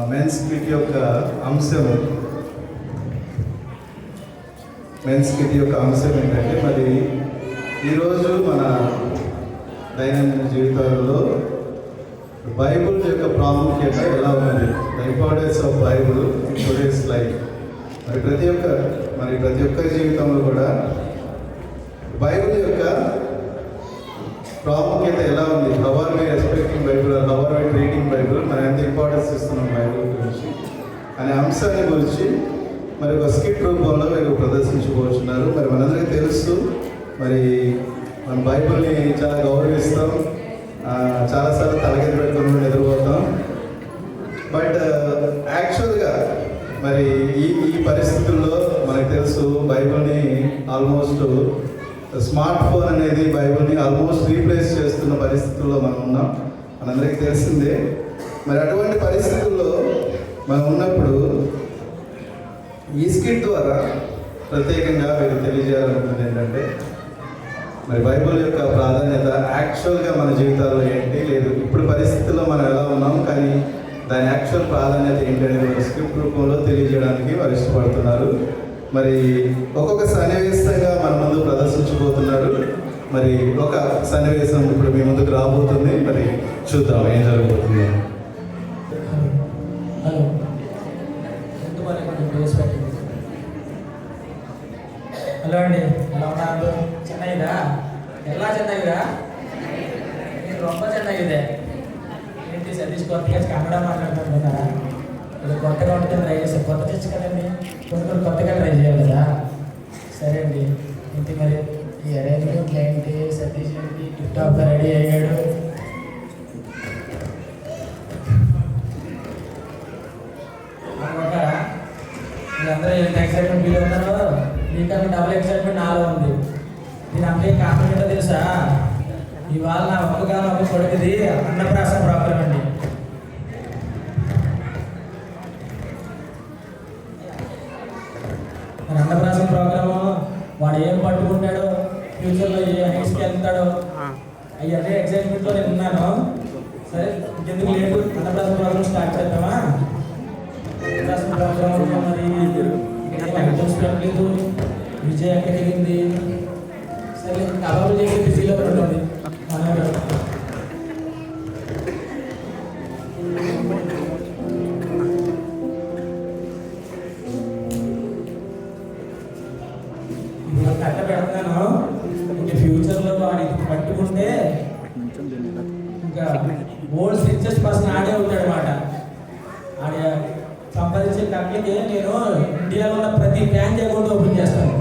Men's kit యొక్క అంశం ఏంటంటే, మరి ఈరోజు మన దైనందిన జీవితాలలో బైబుల్ యొక్క ప్రాముఖ్యత ఎలా ఉన్నది, the importance of Bible in today's life. ప్రతి ఒక్క జీవితంలో కూడా బైబుల్ యొక్క ప్రాముఖ్యత ఎలా ఉంది, how are we respecting Bible, how are we treating Bible, మనం ఎంత ఇంపార్టెన్స్ ఇస్తున్నాం బైబుల్ గురించి అనే అంశాన్ని గురించి మరి ఒక స్కిట్ రూపంలో మీరు ప్రదర్శించుకోవచ్చున్నారు. మరి మనందరికీ తెలుసు, మరి మనం బైబుల్ని చాలా గౌరవిస్తాం, చాలాసార్లు తలకెత్తి పెట్టుకుని నిద్రపోతాం. బట్ యాక్చువల్గా మరి ఈ పరిస్థితుల్లో మనకు తెలుసు, బైబుల్ని ఆల్మోస్ట్ స్మార్ట్ ఫోన్ అనేది బైబుల్ని ఆల్మోస్ట్ రీప్లేస్ చేస్తున్న పరిస్థితుల్లో మనం ఉన్నాం, మనందరికీ తెలిసిందే. మరి అటువంటి పరిస్థితుల్లో మనం ఉన్నప్పుడు ఈ స్కిట్ ద్వారా ప్రత్యేకంగా మీరు తెలియజేయాలనుకుంది ఏంటంటే, మరి బైబుల్ యొక్క ప్రాధాన్యత యాక్చువల్గా మన జీవితాల్లో ఏంటి, లేదు ఇప్పుడు పరిస్థితుల్లో మనం ఎలా ఉన్నాం, కానీ దాని యాక్చువల్ ప్రాధాన్యత ఏంటనేది స్క్రిప్ట్ రూపంలో తెలియజేయడానికి వారు ఇష్టపడుతున్నారు. మరి ఒక్కొక్క సన్నివేశంగా మన ముందు ప్రదర్శించబోతున్నారు. మరి ఒక సన్నివేశం ఇప్పుడు మీ ముందుకు రాబోతుంది, మరి చూద్దాం ఏం జరగబోతుంది. హలో అండి, ఎలా ఉన్నారు? చెన్నైదా? ఎలా చెన్నైదా? నేను రొంబ చెన్నైదే. ఏంటి సతీష్ కొత్తగా కన్నడ మాట్లాడుకుంటున్నారా? ఇది కొత్తగా ఉంటుంది, ట్రై చేస్తే కొత్త తెచ్చు కదండి, కొన్ని కొత్తగా ట్రై చేయాలి కదా. సరే అండి, ఏంటి మరి ఈ అరేంజ్మెంట్ ఏంటి? సతీష్ ఏంటి టిప్ టాప్గా రెడీ అయ్యాడు? అనుకుంటారా? మీరందరూ ఎంత ఎక్సైట్మెంట్ ఫీల్ అవుతారో, మీకన్నా డబుల్ ఎక్సైట్మెంట్ నాలో ఉంది. నేను అంతే కాకుండా తెలుసా, ఇవాళ నా ఒక్కగానో ఒక కొడుకుది అన్నప్రాసన ప్రోగ్రాం అండి. మరి అన్నప్రాసన ప్రోగ్రాము వాడు ఏం పట్టుకుంటాడో, ఫ్యూచర్లో ఏ హైట్స్కి వెళ్తాడో, అవన్నీ ఎక్సైట్మెంట్లో నేను ఉన్నాను. సరే ఇంకెందుకు లేదు, అన్నప్రాసన ప్రోగ్రాం స్టార్ట్ చేద్దామా? అన్నప్రాసన ప్రోగ్రాంలో మరి చూసుకోవట్లేదు, విజయ్ ఎక్కడికి వెళ్ళింది? సరే కబాబు చేసి బిజీలో ఉంటుంది. కట్ట పెడతాను, ఇంకా ఫ్యూచర్లో వాడికి పట్టుకుంటే ఇంకా ఓల్డ్ రిచెస్ట్ పర్సన్ ఆడే అవుతాడు అన్నమాట. ఆడే సంపాదించే కట్లకి నేను ఇండియాలో ఉన్న ప్రతి బ్యాంక్ అకౌంట్ ఓపెన్ చేస్తాను.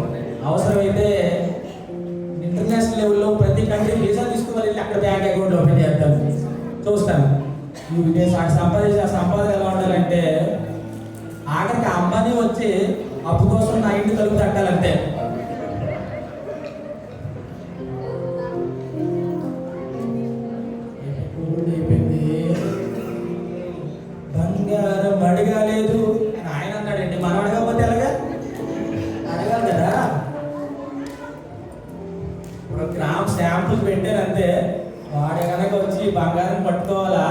అవసరమైతే ఇంటర్నేషనల్ లెవెల్లో ప్రతి కంట్రీ వీసా తీసుకోవాలి, అక్కడ బ్యాంక్ అకౌంట్ ఓపెన్ చేస్తాను, చూస్తాను. సంపాదించిన సంపాదన ఎలా ఉండాలంటే, ఆఖరికి అంబానీ వచ్చి అప్పు కోసం నా ఇంటి తలుపు తట్టాలంటే. బంగారం అడగాలేదు అని ఆయన అన్నాడండి, మనం అడగకపోతే ఎలాగా? అడగాలి కదా. ఇప్పుడు గ్రామ్ శాంపుల్ పెట్టారంటే, వాడు కనుక వచ్చి బంగారం పట్టుకోవాలా,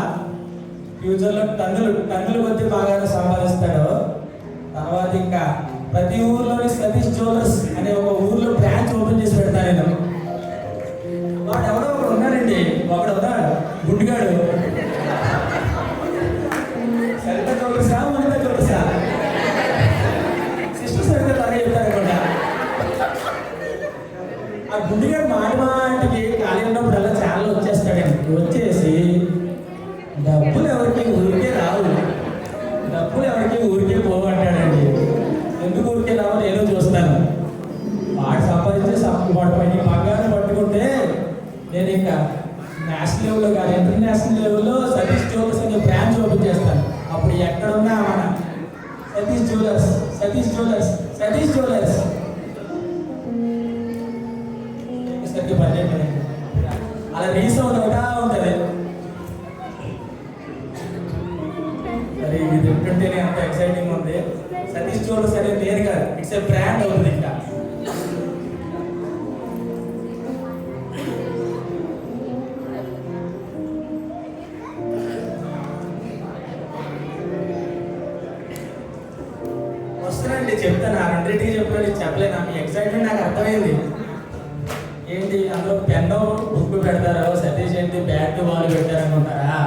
ఫ్యూచర్లో టన్నులు కొద్ది బంగారం సంపాదిస్తాడు. తర్వాత ఇంకా ప్రతి ఊర్లోని సతీష్ జ్యువెలర్స్ అనే ఒక ఊర్లో బ్రాంచ్ ఓపెన్ చేసి పెడతాను నేను. వాడు ఎవడో ఒకడు ఉన్నాడండి, ఒకడు ఉన్నాడు గుడ్డిగాడు. సరిత జ్యువెలర్సా, మనిత జ్యువెలర్సా? సిస్టర్ సరిత అలాగే చెప్తారు అనమాట. ఆ గుడ్డిగాడు మాటికి ఖాళీ ఉన్నప్పుడల్లా ఛానల్ వచ్చేస్తాడండి. వచ్చేసి డబ్బులు ఎవరికి ఊరికే రావు, డబ్బులు ఎవరికి ఊరికే పోవంటాడండి. ఎందుకు ఊరికే రావు నేను చూస్తాను. వాడు సంపాదించే వాడు పైన బంగారం పట్టుకుంటే నేను ఇంకా నేషనల్ లెవెల్లో కాదు, ఇంటర్నేషనల్ లెవెల్లో సతీష్ జ్యువెలర్స్ అనే బ్రాంచ్ ఓపెన్ చేస్తాను. అప్పుడు ఎక్కడున్నా మన Satish jewellers, Satish jewellers, Satish jewellers సరిగ్గా పనిచేయండి. అలా రీసౌండ్ ఒకటా ఉంటుంది. మరి ఇది వింటుంటేనే అంత ఎక్సైటింగ్ ఉంది. సతీష్ జ్యువెలర్స్ అనేది పేరు కాదు, ఇట్స్ ఏ బ్రాండ్ అవుతుంది. ఇంకా వస్తానండి, చెప్తాను. ఆ రెండింటికి చెప్పలేదు, చెప్పలేను. మీ ఎక్సైట్మెంట్ నాకు అర్థమైంది. ఏంటి అందులో పెన్ను బుక్ పెడతారు, సతీష్ ఏంటి బ్యాట్ బాల్ పెట్టారు అనుకుంటారా?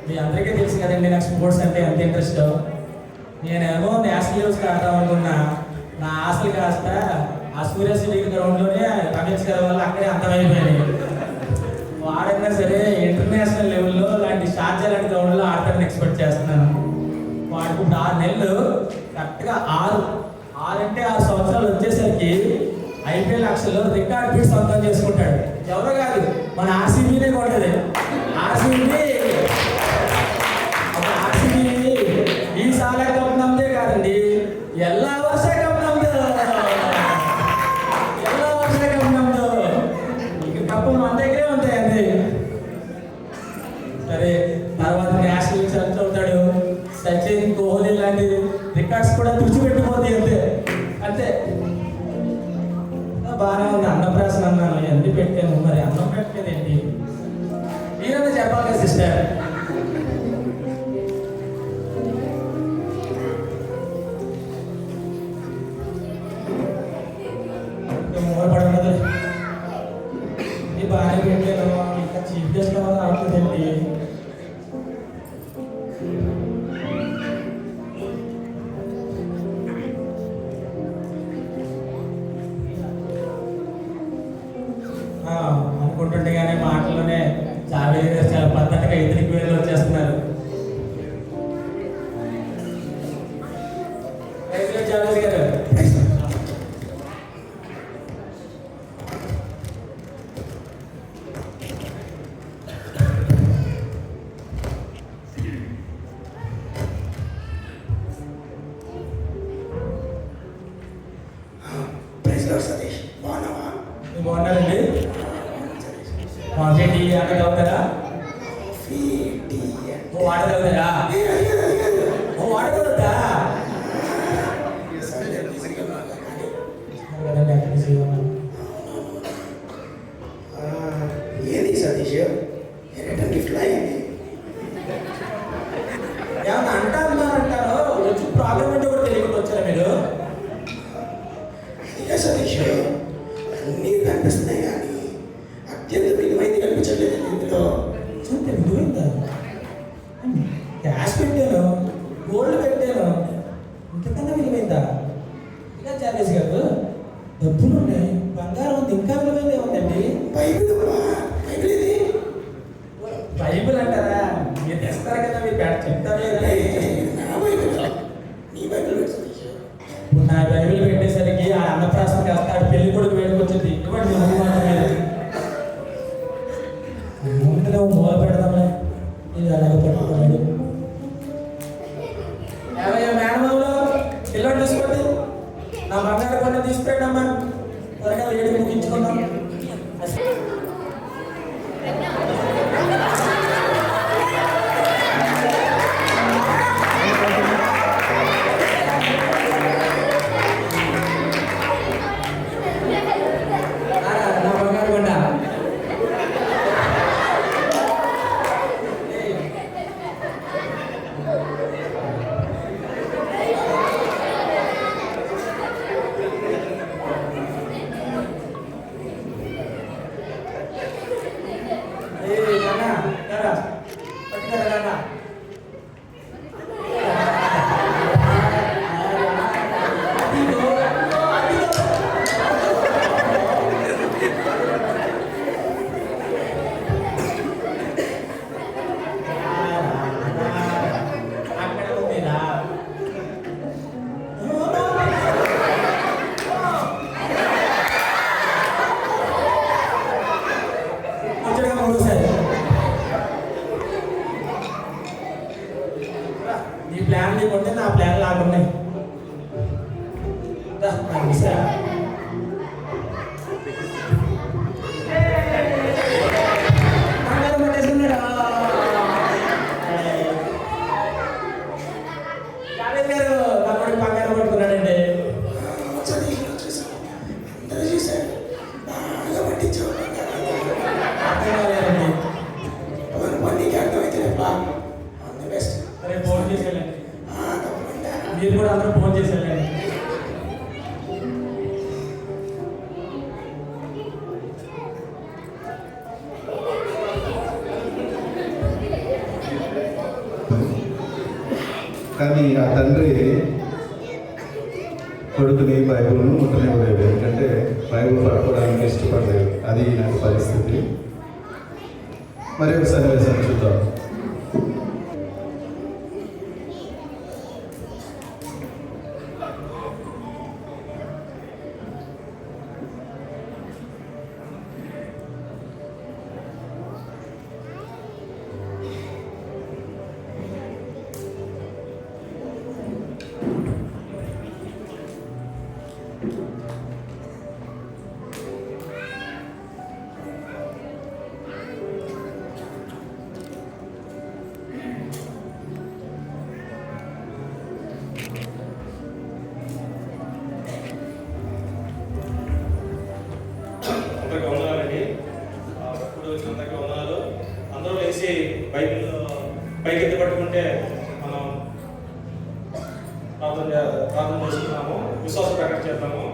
మీ అందరికీ తెలుసు కదండి నాకు స్పోర్ట్స్ అంటే ఎంత ఇంట్రెస్ట్. నేనేమో నేషనల్ లెవెల్స్కి ఆడతాం అనుకున్నా. నా ఆశలు కాస్త ఆ సూర్యశ్రీ గ్రౌండ్లోనే రమేష్ గారి వల్ల అక్కడే అంతమైపోయినాయి. వాడైనా సరే ఇంటర్నేషనల్ లెవెల్లో లాంటి షార్జా లాంటి గ్రౌండ్లో ఆడతానని ఎక్స్పెక్ట్ చేస్తున్నాను. వాడికి ఇప్పుడు 6 నెలలు, కరెక్ట్గా 6 అంటే 6 సంవత్సరాలు వచ్చేసరికి ఐపీఎల్ అక్షల్లో రికార్డ్ బీట్ సొంతం చేసుకుంటాడు. ఎవరో కాదు, మన ఆర్సీబీనే కొట్టేది. ఆర్సీబీ ఈసారి కప్ నమ్మదే కాదండి, ఎలా వర్ష కప్ నమ్మదు, ఎలా వర్ష కప్ నమ్మదు. ఇక కప్పు మన దగ్గరే ఉంటాయండి. సరే, తర్వాత నేషనల్ సెలెక్ట్ అవుతాడు. సచిన్, కోహ్లీ లాంటి రికార్డ్స్ కూడా తుడిచిపెట్టిపోతాయి. అంతే అంతే. బాగానే ఉంది. అన్నప్రాసన అన్నాను, ఎన్ని పెట్టాను, మరి అన్నం పెట్టలేదేంటి? మీరన్నా చెప్పాలి కదా సిస్టర్. మూలపడదు. ఇది బాగానే పెట్టాను, ఇంకా చీఫ్ గెస్ట్ అవుతుందండి. అనుకుంటుండగానే మాటలోనే జావేద్ గారు చాలా పద్ధతిగా ఇతనికి వేలు వచ్చేస్తున్నారు. జావేద్ గారు సతీష్ బాగున్నావా? బాగున్నారండి. కాఫీ టీ అంటే అవుతారా? ఓ వాడగలుగుతారా? ఓ వాడగలుగుతా ఏది సతీష్ రిటర్న్ గిఫ్ట్ అయింది? ఏమన్నా అంటారు వచ్చి ప్రాబ్లం అంటే కూడా తెలియకుండా వచ్చారా మీరు? ఇక సతీష్ అన్నీ కనిపిస్తున్నాయి కానీ అత్యంత విలువైంది కనిపించలేదు ఇందులో. విలువైందా? క్యాష్ పెట్టాను, గోల్డ్ పెట్టాను, ఇంతకన్నా విలువైందా? ఇలా చార్జెస్ గారు డబ్బులు ఉన్నాయి, బంగారం ఉంది, ఇంకా విలువైందే ఉందండి. బైబిల్ బైబిల్ ఇది బైబిల్ అంటారా? మీరు తెస్తారు కదా, మీరు చెప్తారు కదా. నా బైబిల్, నీ బైబిల్ సతీష్. ఇప్పుడు నా బైబిల్ పెట్టేసరికి ఆ అన్నప్రాసన కాస్త ఆ పెళ్లి కొడుకు వేడుకొచ్చింది. ఇవ్వండి ముందులో మూల పెడదాంలే, ఇది అలాగే పట్టుకోండి. మేడమాలో పిల్లలు తీసుకోండి, నా బంగారు పని తీసుకెళ్ళమ్మా, త్వరగా వేడి ముగించుకుందాం. నీ ప్లాన్ లేకుంటే నా ప్లాన్ లాగున్నాయి. బంగారం పట్టుకున్నాడండి. మీరు కూడా అందరూ ఫోన్ చేసి వెళ్ళండి. కానీ ఆ తండ్రి కొడుకుని బైబిల్ను ముట్టనివ్వలేదు, ఎందుకంటే బైబిల్ పట్టుకోవడానికి ఇష్టపడలేదు. అది నాకు పరిస్థితి. మరి ఒక సన్నివేశం చూద్దాం. అందరికీ వందనాలండి. ఇప్పుడు వచ్చినందరికీ వందనాలు. అందరూ లేచి బైబిల్ పైకెత్తి పట్టుకుంటే మనం ప్రార్థన చేసుకున్నాము, విశ్వాసం ప్రకటన చేద్దాము.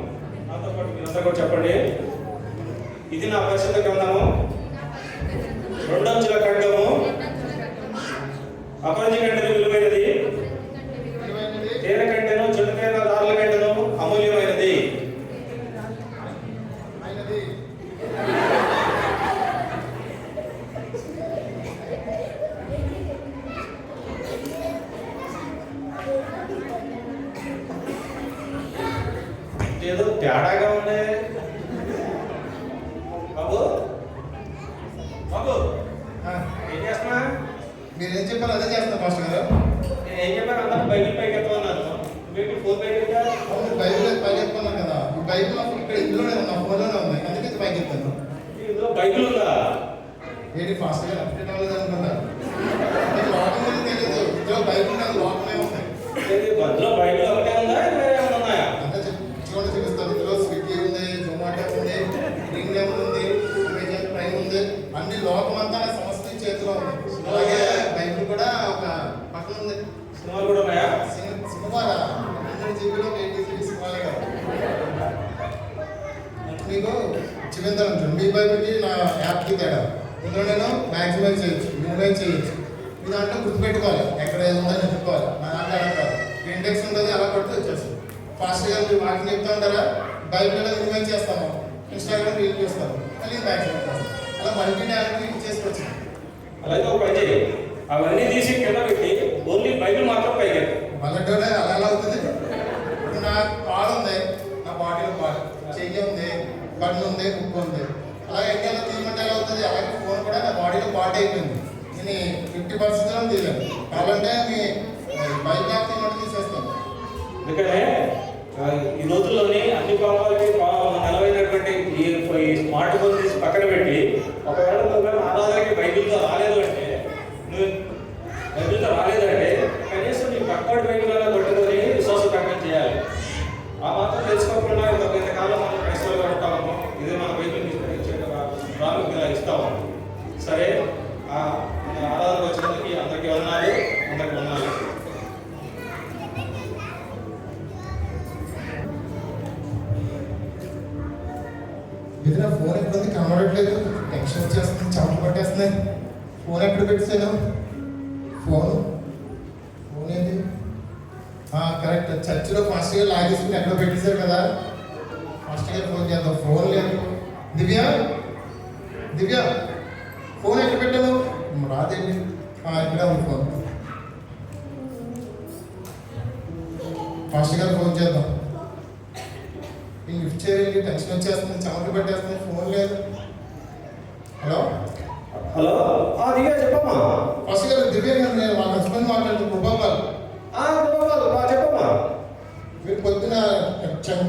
నాతో పాటు మీరందరూ కూడా చెప్పండి. ఇది నా పరిశుద్ధ గ్రంథము, 2 అంచుల ఖడ్గము, అపరంజి కంటెను విలువైనది, తేనె కంటెను చుండకైన దారుల కంటెను అమూల్యమైనది. ఏదో తేడాగా ఉంది బాబు. బాబు ఏం చేస్తున్నా? మీరేం చెప్పారు అదే చేస్తున్నా పాస్టర్ గారు. నేను ఏం చెప్పాను? అందరూ బైబిల్ పైకి ఎత్తమన్నాను. నువ్వేంటి ఫోన్ పైకి ఎత్తా? అవును, బైబిల్ పైకి ఎత్తుకున్నాను కదా. ఈ బైబిల్ ఇక్కడ ఇందులోనే ఉంది, నా ఫోన్లోనే ఉంది, అందుకే పైకి ఎత్తాను. ఇందులో బైబిల్ ఉందా? ఏంటి పాస్టర్ గారు అప్డేట్ అవ్వలేదు అనుకుంటా. లోకం గురించి తెలియదు, ఇందులో బైబిల్ కాదు లోకమే ఉంది. అందులో బైబిల్ ఒకటే ఉందా, వేరే ఏమైనా ఉన్నాయా? అంతా చూడండి చూపిస్తాను. ఇందులో స్విగ్గీ ఉంది, జొమాటో ఉంది, ప్రీమియం ఉంది, అమెజాన్ ప్రైమ్ ఉంది, అన్ని లోకం అంతా నా సంస్థ చేతిలో ఉంది. అలాగే బైబిల్ కూడా ఒక పక్కన ఉంది. సినిమాలు కూడా ఉన్నాయా? సినిమాలా 100 జీబీలో 80 జీబీ సినిమాలే కదా. మీకు చూపించాను మీ బైబిల్కి నా యాప్కి తేడా. ఇందులో నేను మ్యాక్సిమైజ్ చేయొచ్చు, మినిమైజ్ చేయొచ్చు. మీ దాంట్లో గుర్తుపెట్టుకోవాలి, ఎక్కడ ఏది ఉందని చెప్పుకోవాలి. నా దాంట్లో అలా కాదు, ఇండెక్స్ ఉంటుంది, అలా కొడితే వచ్చేస్తుంది. ఫాస్ట్గా మీరు వాటిని చెప్తా ఉంటారా, బైబిల్లో మినిమైజ్ చేస్తాము, ఇన్స్టాగ్రామ్ రీల్ చేస్తాము, మళ్ళీ మ్యాక్సిమైజ్ చేస్తాం. అలా మల్టీ టాలెంట్ చేసుకోవచ్చు. అలాగే ఒక పని చేయి, అవన్నీ తీసి కింద పెట్టి ఓన్లీ బైబిల్ మాత్రం పైకి ఎత్తు. మళ్ళీ అలా ఎలా అవుతుంది? ఇప్పుడు నా కాలు ఉంది, నా బాడీలో కాలు, చెయ్యి ఉంది, కన్ను ఉంది, ముక్కు ఉంది. అలాగే ఎక్కడ తీయమంటే ఎలా అవుతుంది? అలాగే ఫోన్ కూడా నా బాడీలో పార్ట్ అయిపోయింది. నేను 50% తీయలేను. కావాలంటే మీ బైక్ యాప్ తీయమంటే తీసేస్తాను. ఎందుకంటే ఈ రోజుల్లోని అన్ని భాగాలకి నెలవైనటువంటి ఈ స్మార్ట్ ఫోన్ తీసి పక్కన పెట్టి ఒకవేళ ఆరాధనకి బైబిల్తో రాలేదు అంటే, నువ్వు బైబిల్తో రాలేదంటే కనీసం నీ పక్కవాడి బైబిల్ అలా కొట్టుకొని విశ్వాస ప్రకటన చేయాలి. ఆ మాత్రం తెలుసుకోకుండా ఇంతకాలం మనం క్రైస్తవులుగా ఉంటాము, ఇదే మన బైబిల్ ప్రాముఖ్యత ఇస్తాము. సరే, ఆరాధన వచ్చినందుకు అందరికీ వందనాలు, అందరికీ వందనాలు. ఇది నా ఫోన్ ఎక్కడుంది కనబడట్లేదు, టెన్షన్ వచ్చేస్తుంది, చెమటలు పట్టేస్తున్నాయి. ఫోన్ ఎక్కడ పెట్టేసాను? ఫోన్ ఏంటి? కరెక్ట్, చర్చిలో ఫాస్ట్ గా లాగేసుకుని ఎక్కడ పెట్టేశారు కదా. ఫాస్ట్ గా ఫోన్ చేద్దాం. ఫోన్ లేదు. దివ్య దివ్య ఫోన్ ఎక్కడ పెట్టాను? రాదేంటి? ఇక్కడ ఉంది ఫోన్. ఫాస్ట్ గా ఫోన్ చేద్దాం. లిఫ్ట్ చేయండి, టెన్షన్ వచ్చేస్తుంది, చెమటలు పెట్టేస్తుంది, ఫోన్ లేదు. హలో హలో, దివ్య చెప్పమ్మా. ఫస్ట్ గా దివ్య నేను వాళ్ళ హస్బెండ్ మాట్లాడుతున్నాను, గోపాల్. చెప్పమ్మా. మీరు పొద్దున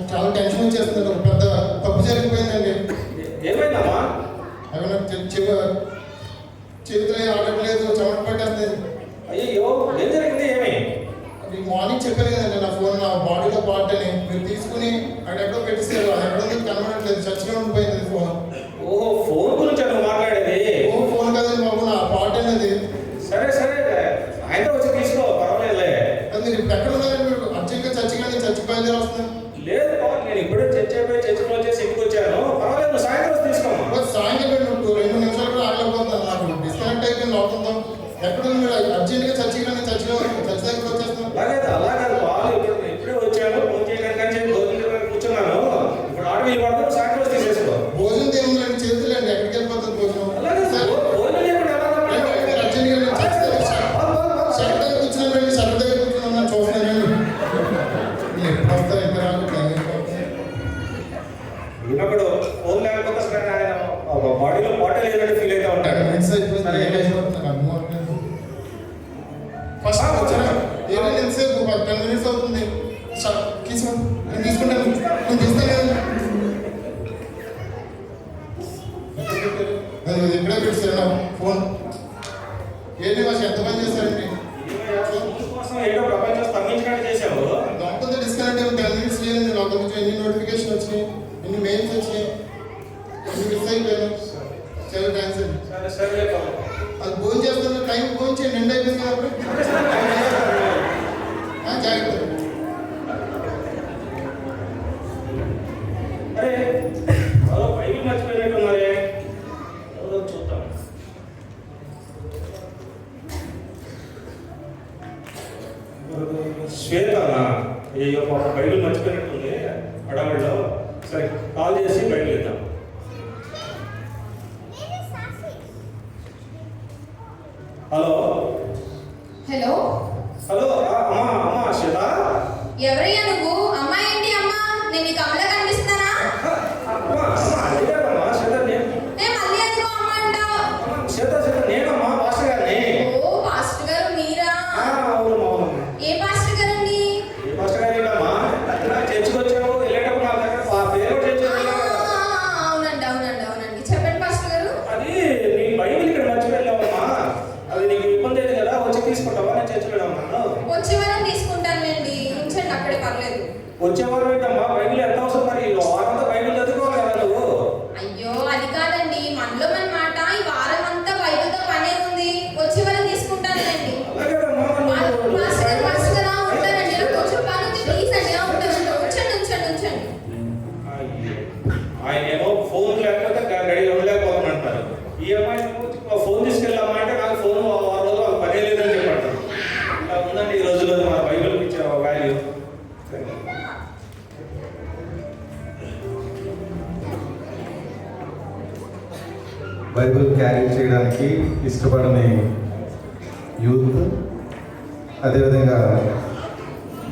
చాలా టెన్షన్ వచ్చేస్తుంది, ఒక పెద్ద తప్పు జరిగిపోయిందండి. ఏమైందమ్మా? అవి నాకు చేతిలో ఆడట్లేదు, చెమట పట్టేస్తుంది. అయ్యో, ఏం జరిగింది? ఏమి? మీకు మార్నింగ్ చెప్పాను కదండి, నా ఫోన్ నా బాడీలో పార్ట్ అని. మీరు తీసుకుని అక్కడెక్కడో పెట్టేసారు, అది ఎక్కడ ఉంది కనబడట్లేదు, చర్చిలో ఉండిపోయింది ఫోన్. ఓహో, ఫోన్ గురించి నువ్వు మాట్లాడేది? ఫోన్ కదండి బాబు, నా పార్ట్ అనేది. సరే ఆయనతో వచ్చి తీసుకో, పర్వాలేదులే. అది మీరు ఇప్పుడు ఎక్కడ ఉన్నారండి? మీరు అర్జెంట్గా చర్చికి చర్చి బయలుదేరి వస్తున్నాను. లేదు, నేను ఇప్పుడే చర్చ అయిపోయి చర్చిలో శ్వేతనా? అయ్యో పాప బైబిల్ మర్చిపోయినట్టుంది అడవుల్లో. సరే కాల్ చేసి బైబిల్ ఇద్దాం. హలో హలో హలో అమ్మా శ్వేత. ఎవరయ్యా నువ్వు? అమ్మాయి ఏంటి అమ్మా? నేను నీకు అమ్మలా కనిపిస్తున్నానా? అమ్మా అడిగారమ్మా శ్వేత. ఏ మళ్ళీ ఎందుకో అమ్మ అంటావు? శ్వేత నేనమ్మా పాస్టర్ గారిని. ఓ పాస్టర్ గారు మీరా? అవును. ఏ పాస్టర్ గారండి? ఏ పాస్టర్ గారు ఏంటమ్మా? చర్చికొచ్చావు, వెళ్ళేటప్పుడు నా దగ్గర పేరు అవునండి చెప్పండి పాస్టర్ గారు. అది నీ బైబిల్ ఇక్కడ మర్చిపోయావమ్మా. అది నీకు ఇబ్బంది లేదు కదా, వచ్చి తీసుకుంటావా? నేను చర్చిలో ఉన్నాను. వచ్చే వారం తీసుకుంటానులేండి, ఉంచండి అక్కడే పర్లేదు. వచ్చేవారు ఏంటమ్మా? బైబిల్ ఎంత అవసరం మరి? వారంతా బైబిల్ చదువుకోవాలి కదా నువ్వు. అయ్యో అది కాదండి, మనలో మన మాట. ఈ వారం అంతా బైబిల్తో పనే ఉంది. వచ్చే వారం తీసుకుంటానులేండి. అలాగేనమ్మా, పాస్టర్ గారు ఉంటానండి, నాకు కొంచెం పని ఉంది, ప్లీజ్ అండి. ఉంటానండి, ఉంచండి. అయ్యో, ఆయన ఏమో ఫోన్ లేకపోతే రెడీ ఉండలేకపోతున్నారు. ఈ అమ్మాయి ఫోన్ తీసుకెళ్ళామా అంటే నాకు ఫోన్ ఆ రోజు వాళ్ళకి పనే లేదని చెప్పంటారు. ఇలా ఉందండి ఈ రోజుల్లో మన బైబిల్కి ఇచ్చే వాల్యూ. బైబిల్ క్యారీ చేయడానికి ఇష్టపడని యూత్, అదేవిధంగా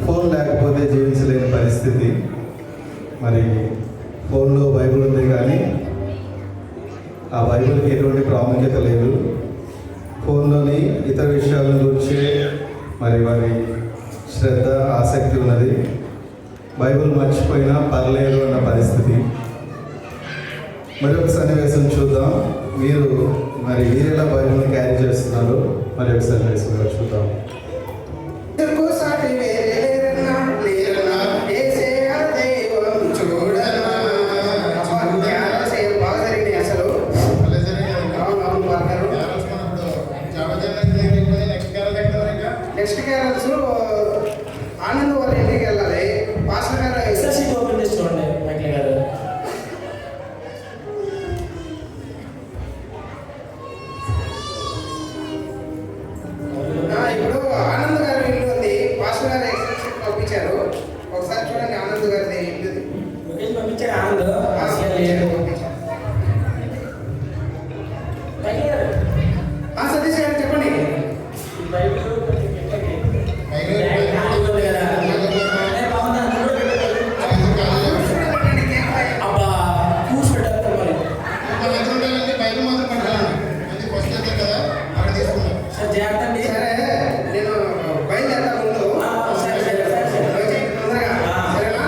ఫోన్ లేకపోతే జీవించలేని పరిస్థితి. మరి ఫోన్లో బైబిల్ ఉంది కానీ ఆ బైబిల్కి ఎటువంటి ప్రాముఖ్యత లేదు. ఫోన్లోని ఇతర విషయాల గురించి మరి వారి శ్రద్ధ, ఆసక్తి ఉన్నది. బైబిల్ మర్చిపోయినా పర్లేదు అన్న పరిస్థితి. మరి ఒక సన్నివేశం చూద్దాం. మీరు ఎలా బైబిల్ క్యారీ చేస్తున్నారు మరి ఒక సన్నివేశంగా చూద్దాం. నెక్స్ట్ క్యారల్స్ ఆనంద్ వాళ్ళ ఇంటికి వెళ్ళాలి. పాస్టర్ గారు ఎక్సెస్ ఓపెన్ చేసి చూడండి మైకిల్ గారు. ఇప్పుడు ఆనంద్ గారి ఇల్లు ఉంది. పాస్టర్ గారు ఎక్సెస్ పంపించారు. ఒకసారి చూడండి ఆనంద్ గారి ఇల్లు. లొకేషన్ పంపించాడు ఆనంద్. అసలు లేదు. మైకిల్ గారు సతీష్ గారు చెప్పండి. ఈ బైబిల్ కొంచెం పెట్టండి. ఉంది కదా. బాగుందా? అబ్బా కూర్చోబెట్టారు మరి. సార్ జాగ్రత్త అండి. సరే నేను బయలుదేరతా ముందు. సరే. తొందరగా సరేనా?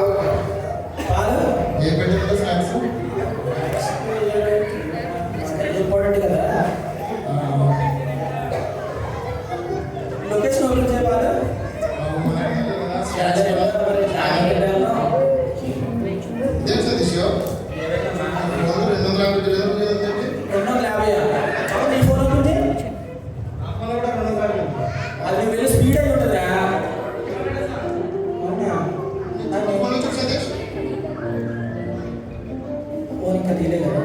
ఓకే. పాలు ఇంపార్టెంట్ కదా. లొకేషన్ ఓపెన్ చేయాలి. నీ ఫోన్ ఓపెన్ చేయి. అది నువ్వు వెళ్ళి స్పీడ్ అయి ఉంటుందా? అవునా? ఫోన్ ఇంకా తీలే కదా.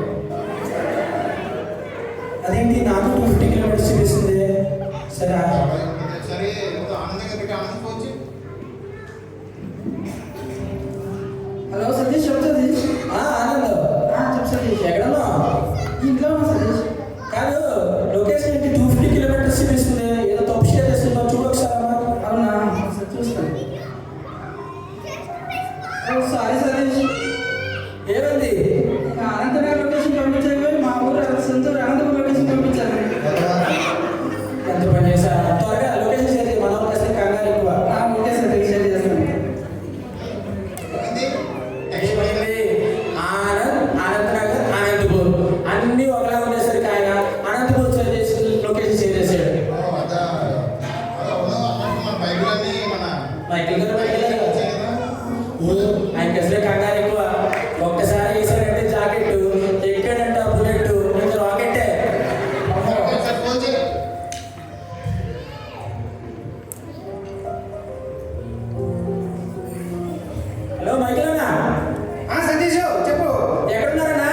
అదేంటి నాకు 250 కిలోమీటర్స్ చూపిస్తుంది. సరే హలో సతీష్, చెప్పు సతీష్. ఆనంద్ చెప్పు సతీష్. ఎక్కడన్నా? ఇంట్లో ఉన్నా సతీష్. కాదు, లొకేషన్ ఏంటి 250 కిలోమీటర్స్ చూపిస్తుంది. ఏదో తప్పు షేర్ చేస్తున్నావు, చూడు ఒకసారి. అవునా? చూస్తాను. సారీ సతీష్. ఏమైంది? అనంతపురం లొకేషన్ పంపించాలి. మా ఊరు సొంతూరు అనంతపురం లొకేషన్ పంపించాలి. ఎంత పని చేశా? త్వరగా లొకేషన్ షేర్ చేయి. మనం వస్తే కంగారు ఎక్కువ. ఓకే సతీష్, షేర్ చేస్తాను. ఆనందనగర్, అనంతపూర్ అన్ని ఒకలా ఉండేసరికి ఆయన అనంతపూర్ లొకేషన్ షేర్ చేశాడు. మైకిల్ గారు ఆయనకి అసలే కంగారు ఎక్కువ. ఒక్కసారి వేసాడంటే జాకెట్, ఎక్కాడంటే బుల్లెట్, ఇంకా రాకెట్టే. హలో మైకిల్ అన్నా. సతీష్ చెప్పు. ఎక్కడున్నారన్నా?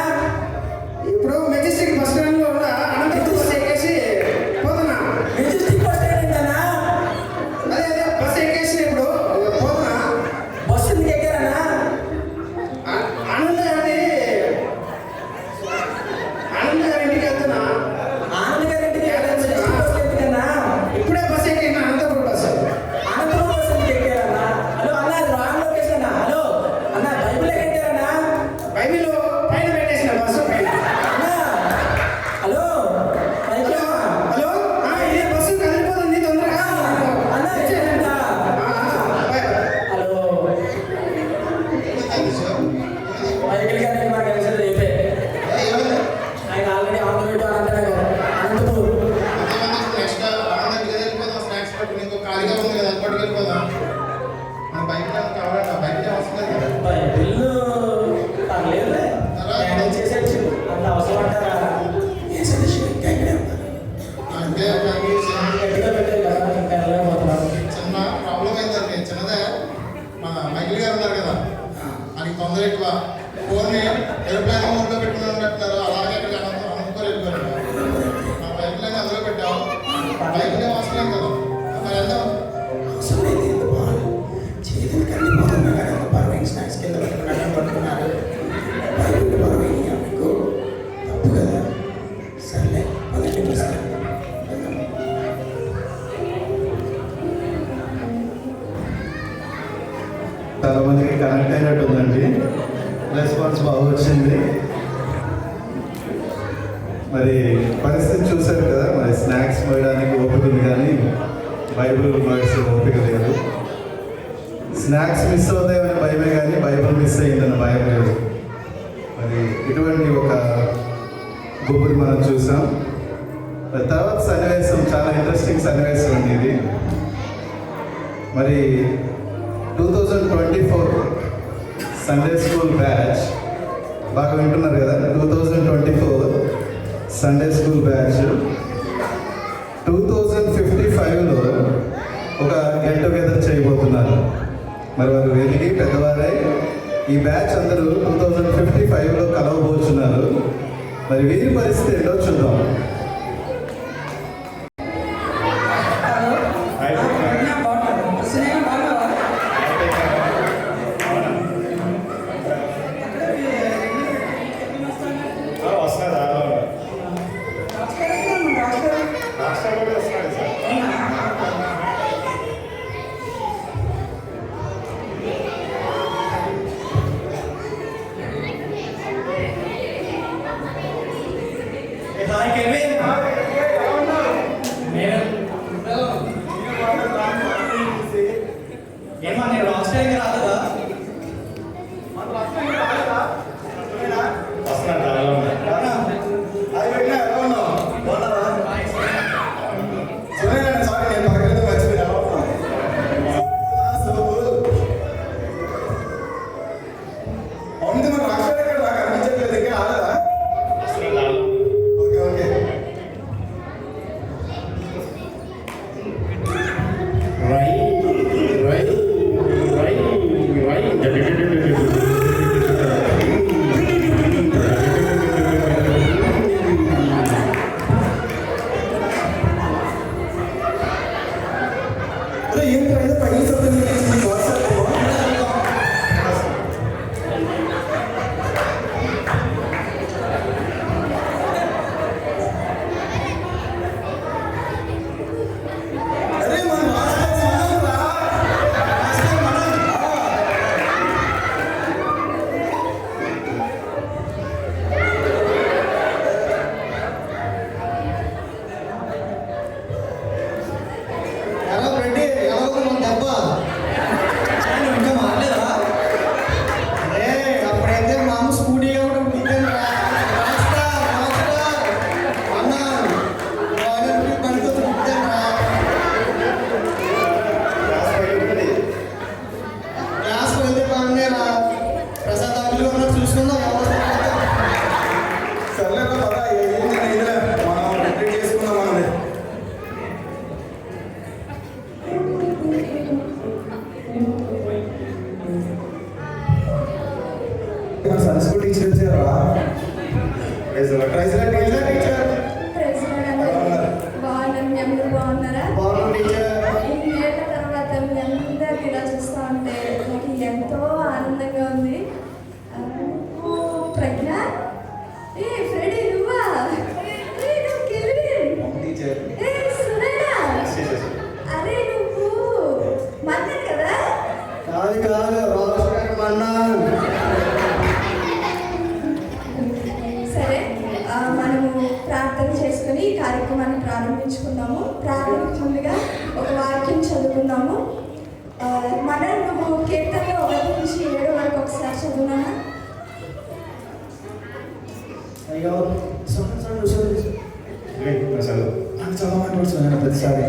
ఇప్పుడు మెజెస్టిక్ బస్ స్టాండ్ లో ఉన్న అనంతపురం ఎక్కేసి పోతున్నా. మెజెస్టిక్ బస్ స్టాండ్ ఖాళీగా ఉంది కదా పట్టుకెళ్ళిపోదాం. మన బైక్ కావాలంటే ఆ బైక్ వస్తుంది కదా. బైబిల్ పర్లేదు మేనేజ్ చేసేయచ్చు. అంత అవసరం అంటారా? ఏ సజెషన్ ఇంకా ఇక్కడే ఉన్నారు. అంటే గట్టిగా పెట్టారు కదా, ఇంకా వెళ్ళలేకపోతున్నాను. చిన్న ప్రాబ్లం అయిందండి. చిన్నదే మా మైకిల్ గారు ఉన్నారు కదా, ఆయనకి తొందర ఎక్కువ. ఫోన్ని ఎయిర్ప్లేన్ మోడ్లో పెట్టుకుని ఉంటున్నారు. అలాగే ఇక్కడ అనుకోని వెళ్ళిపోయారు. మా బైక్లైన్ అందులో పెట్టాం. బైక్లే వస్తున్నాం కదా, మరి వెళ్దాం. అవసరం అయితే ఎంత బాగుంది. చేతులు కందిపోతున్నా కానీ ఎంత బరువైన స్నాక్స్ కింద పెట్టుకున్నాను పట్టుకున్నారు. బరువు బరువైన మీకు తప్పు కదా. సర్లే పదండి సార్. చాలా మందికి కనెక్ట్ అయినట్టు ఉందండి. రెస్పాన్స్ బాగా వచ్చింది. మరి పరిస్థితి చూశారు కదా, మరి స్నాక్స్ మోయడానికి ఓపిక ఉంది కానీ బైబిల్ వర్డ్స్ ఓపిక లేదు. స్నాక్స్ మిస్ అవుతాయని భయమే కానీ బైబిల్ మిస్ అయ్యిందని భయం లేదు. మరి ఇటువంటి ఒక గుంపుని మనం చూసాం. మరి తర్వాత సన్నివేశం చాలా ఇంట్రెస్టింగ్ సన్నివేశం అండి ఇది. మరి 2024 సండే స్కూల్ బ్యాచ్ బాగా వింటున్నారు కదా. 2024 సండే స్కూల్ బ్యాచ్ 2055లో ఒక గెట్ టుగెదర్ చేయబోతున్నారు. మరి వారు వెలిగి పెద్దవారై ఈ బ్యాచ్ అందరూ 2055లో కలవబోతున్నారు. మరి వీరి పరిస్థితి ఏంటో చూద్దాం. ఏమన్నా నేను లాస్ట్ టైం రాలేదా? సంస్కృతి టీచర్ వచ్చారా? బాగున్నాం టీచర్. ఇన్నేళ్ల తర్వాత మీ అందరినీ ఇలా చూస్తా ఉంటే నాకు ఎంతో ఆనందంగా ఉంది. ప్రజ్ఞ, ఏ ఫ్రెడీ నువ్వా? ఏ నువ్వు కెల్విన్? ఏ సునైనా? అరే నువ్వు మన్నాను కదా? కాదు రాజు గారు మన్నాను. సరే, మనము ప్రార్థన చేసుకుని ఈ కార్యక్రమాన్ని ప్రారంభించుకుందాము. ప్రారంభించే ముందుగా ఒక వాక్యం చదువుకుందాము. మనం నువ్వు కీర్తనలో 1 నుంచి 7 వరకు ఒకసారి చదువునామా? అయ్యో నాకు చదవమంటే ప్రతిసారి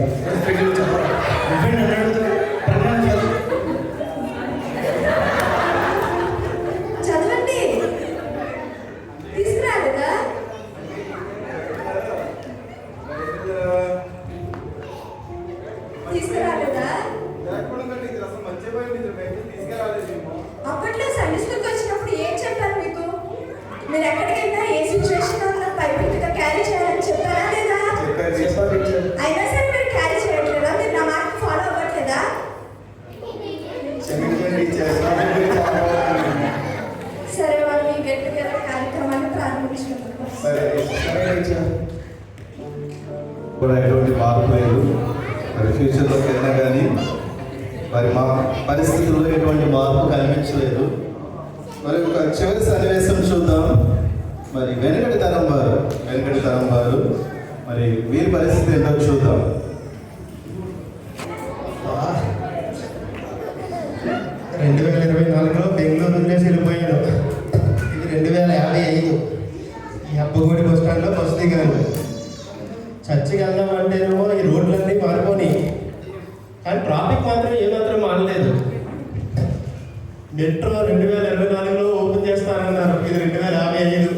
తీసుకురాలేదా? అప్పట్లో సండే స్కూల్కి వచ్చినప్పుడు ఏం చెప్పాను మీకు? మీరు ఎక్కడికి వెళ్ళినా ఏ సిచ్యువేషన్ ఉన్నా పైపుగా క్యారీ చేయాలని చెప్పారా లేదా? అయినా సరే మీరు క్యారీ చేయట్లేదా? మీరు నా మాట ఫాలో అవ్వట్లేదా? సరే వాళ్ళు ఈ గెట్ టుగెదర్ కార్యక్రమాన్ని ప్రారంభించుకుంటున్నాం. కూడా ఎటువంటి మార్పు లేదు. మరి ఫ్యూచర్లోకి వెళ్ళినా కానీ మరి మా పరిస్థితుల్లో ఎటువంటి మార్పు కనిపించలేదు. మరి ఒక చివరి సన్నివేశం చూద్దాం. మరి వెనుకటి తరం వారు మరి వీరి పరిస్థితి ఏంటో చూద్దాం. 2024లో బెంగళూరు వదిలేసి వెళ్ళిపోయాను. ఇది 2055. ఈ అబ్బగోడి బస్ స్టాండ్లో బస్సు దిగాను. చర్చికి వెళ్దాం అంటేనేమో ఈ రోడ్లన్నీ మారిపోయి, కానీ ట్రాఫిక్ మాత్రం ఏమాత్రం మారలేదు. మెట్రో 2024లో ఓపెన్ చేస్తానన్నారు. ఇది 2055.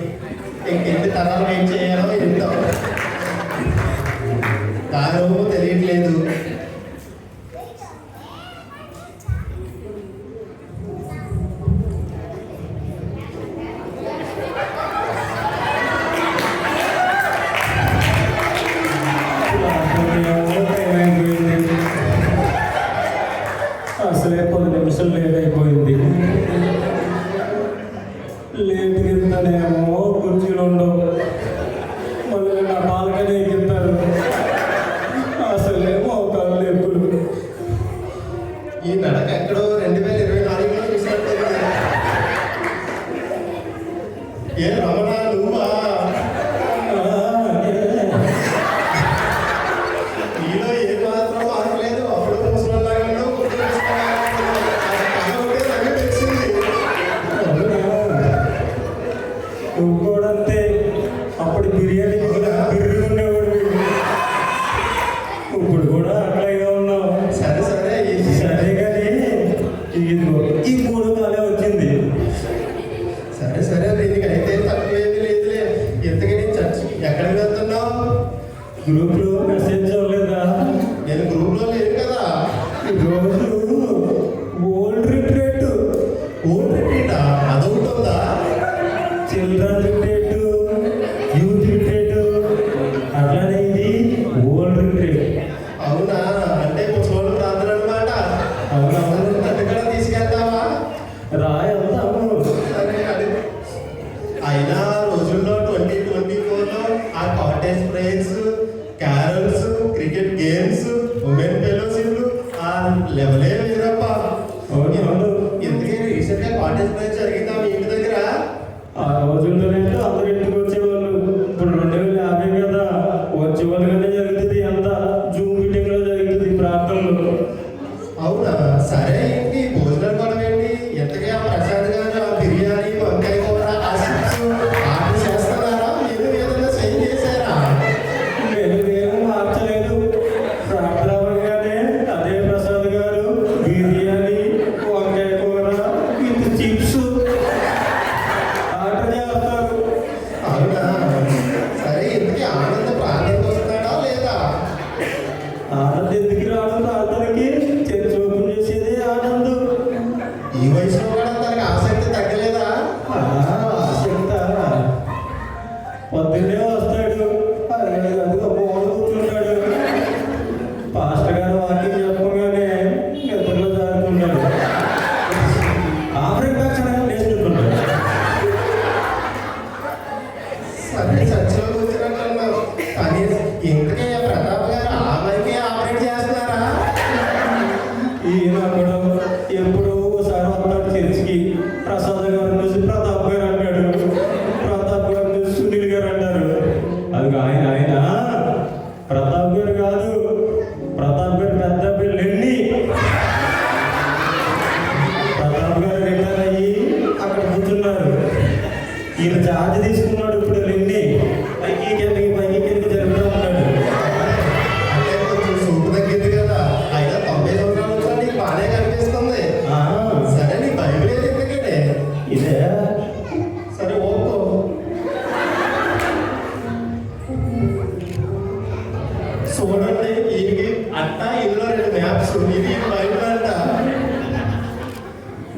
ఇంకెన్ని తరాలు ఏం చేయాలో ఎంతో దారేమో తెలియట్లేదు. అసలే 10 నిమిషాలు లేట్ అయిపోయింది. లేట్ కిందనేమో కుర్చీలు ఉండవు, మళ్ళీ నా బాల్కనీ ఎక్కిస్తారు. అసలేమో కళ్ళు ఎప్పుడు ఈ నడక ఎక్కడో 2024లో చూసినట్టు. ఏ రమణ నువ్వా? నీలో ఏ మాత్రం ఆగలేదు. అప్పుడు ముసలిలాగా తెలిసింది. నువ్వు కూడా అంతే. అప్పుడు బిర్యానీ బిర్యానీ ఉండేవాడు, ఇప్పుడు కూడా అట్లాగే ఉన్నావు. సరే సరే సరే కానీ ఇదిగో ఈ 3 కాలే వచ్చింది. సరే సరే దీనికి అయితే తక్కువేమీ లేదులే. ఎంతకని చర్చ్ ఎక్కడికి వెళ్తున్నావు? గ్రూప్లో మెసేజ్ చూడలేదా? నేను గ్రూప్లో లేను కదా. రోజు ఓల్డ్ రిట్రీట్, ఓల్డ్ రిట్రీటా? అదొకటి ఉందా? చిల్డ్రన్ రిట్రీట్, యూత్ రిట్రీట్, అట్లానే ఇది ఓల్డ్ రిట్రీట్. అవునా? అంటే ముసలోళ్ళు ప్రార్థన అనమాట. అవునవును. నన్ను కూడా తీసుకెళ్తావా? రాయల్తాము. సరే అడుగు. అయినా రోజుల్లో 2024లో ఆ cottage prayers, carols, cricket games, women ఫెలోషిప్లు ఆ లెవెలే వేరప్ప. అవునవును. ఎందుకని రీసెంట్గా కాటేజ్ ప్రేయర్ జరిగిందా మీ ఇంటి దగ్గర? ఆ రోజుల్లోనే అందరు ఇంటికి వచ్చేవాళ్ళు. ఇప్పుడు 2050 కదా, వచ్చేవాళ్ళుగానే జరుగుతుంది. అంతా జూమ్ మీటింగ్ లో జరుగుతుంది ప్రార్థనలు. అవునా? సరే ఏంటి భోజనం కూడా ఏంటి? ఎంతగా ప్రసాద్ గారు ఆ బిర్యానీ, వంకాయ కూర, ఆ చిప్స్ ఆర్డర్ చేస్తున్నారా? మీరు ఏదైనా సైన్ చేశారా? మేము మార్చలేదు. ప్రార్థన అవగానే అదే ప్రసాద్ గారు బిర్యానీ, వంకాయ కూర విత్ చిప్స్ ఆర్డర్ చేస్తారు. అవునా? సరే ఇంతకీ ఆనంద ప్రార్థనకు వస్తున్నాడా లేదా? ఆనంద్ ఎందుకు రావడం? ప్రార్థనకి చర్చ ఓపెన్ చేసేది ఆనంద్. ఈ వయసులో కూడా తనకి ఆసక్తి తగ్గలేదా? ఆసక్త పొద్దున్నే వస్తాడు, అదిగో మోడ కూర్చుంటాడు. పాస్టర్ గారు వాకింగ్ చెప్పగానే నిద్రలో జారుకుంటాడు. ఆఫ్రికా నేర్చుకుంటాడు. సరే చర్చలో కూర్చున్నట్టున్నావు. కానీ ఇంతకీ ప్రతాప్ గారు ఆ మైకే ఆపరేట్ చేస్తున్నారా? ఈయన కూడా ఎప్పుడో ఒకసారి వస్తాడు చర్చికి. ప్రసాద్ గారు చూసి ప్రతాప్ గారు అంటాడు, ప్రతాప్ గారు చూసి సునీల్ గారు అంటారు. అది ఆయన ప్రతాప్ గారు కాదు, ప్రతాప్ గారు పెద్ద పెళ్ళి. ప్రతాప్ గారు రిటైర్ అయ్యి అక్కడ కూర్చున్నారు. ఈయన ఛార్జ్ తీసుకున్నాడు. ఇప్పుడు వెళ్ళి పైకి కిందకి జరుగుతూ ఉన్నాడు. అంటే కొంచెం సూపు తగ్గింది కదా. అయినా 90 సంవత్సరాలు వచ్చినా నీకు బాగానే కనిపిస్తుంది. సరే నీ బైబిల్ ఏది ఎందుకంటే? ఇదే సరే ఓకో. చూడండి ఈయనకి అట్టా ఇందులో 2 ఇది బైబిల్ అంట.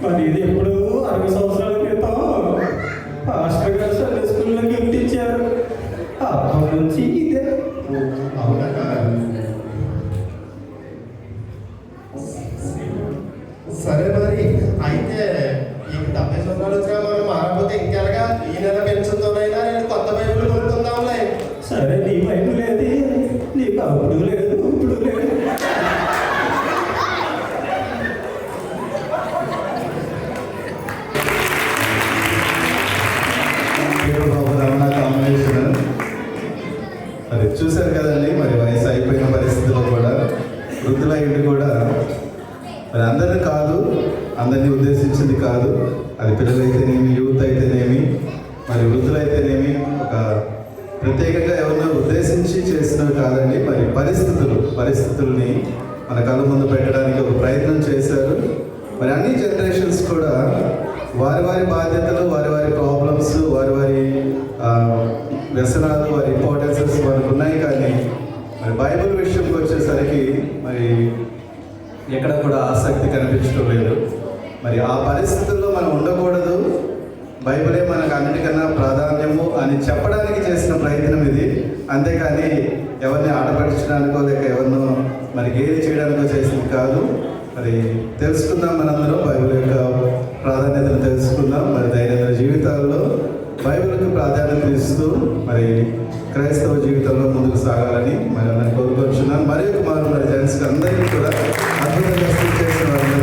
మరి ఇది ఎప్పుడు 60 సంవత్సరాల క్రితం పాస్టర్ గారు సండే స్కూల్లో గిఫ్ట్ ఇచ్చారు. అప్పటి నుంచి ఇదే. అవునా? సరే మరి అయితే ఈ 70 సంవత్సరాలు వచ్చినా మనం మారకపోతే ఇంకెలాగా? ఈ నెల పెన్షన్తోనైనా నేను కొత్త బైబిల్ కొనుక్కుందాంలే. సరే, నీ బైబిల్ లేదు, నీకు అప్పుడు లేదు, ఇప్పుడు లేదు. కాంబినేషన్ మరి చూశారు కదండి. మరి వయసు అయిపోయిన పరిస్థితుల్లో కూడా వృద్ధులైండి కూడా మరి అందరిని కాదు, అందరినీ ఉద్దేశించింది కాదు. అది పిల్లలైతేనేమి, యూత్ అయితేనేమి, మరి వృద్ధులైతేనేమి ఒక ప్రత్యేకంగా ఎవరినో ఉద్దేశించి చేసినవి కాదండి. మరి పరిస్థితుల్ని మన కళ్ళ ముందు పెట్టడానికి ఒక ప్రయత్నం చేశారు. మరి అన్ని జనరేషన్స్ కూడా వారి వారి బాధ్యతలు, వారి వారి ప్రాబ్లమ్స్, వారి వారి వ్యసనాలు, వారి ఇంపార్టెన్సెస్ వారికి ఉన్నాయి. కానీ మరి బైబిల్ విషయంకి వచ్చేసరికి మరి ఎక్కడ కూడా ఆసక్తి కనిపించడం లేదు. మరి ఆ పరిస్థితుల్లో మనం ఉండకూడదు, బైబిలే మనకు అన్నిటికన్నా ప్రాధాన్యము అని చెప్పడానికి చేసిన ప్రయత్నం ఇది. అంతేకాని ఎవరిని ఆటపడించడానికో లేక ఎవరినో మరి గేలి చేయడానికో చేసింది కాదు. మరి తెలుసుకుందాం, మనందరం బైబిల్ యొక్క ప్రాధాన్యతను తెలుసుకుందాం. మరి దైనందిన జీవితాల్లో బైబిల్కి ప్రాధాన్యత ఇస్తూ మరి క్రైస్తవ జీవితంలో ముందుకు సాగాలని మరి అందరిని కోరుకొచ్చున్నాను. మరి ఒక మారు మరి జెంట్స్కి అందరికీ కూడా అద్భుతంగా చేసిన వారు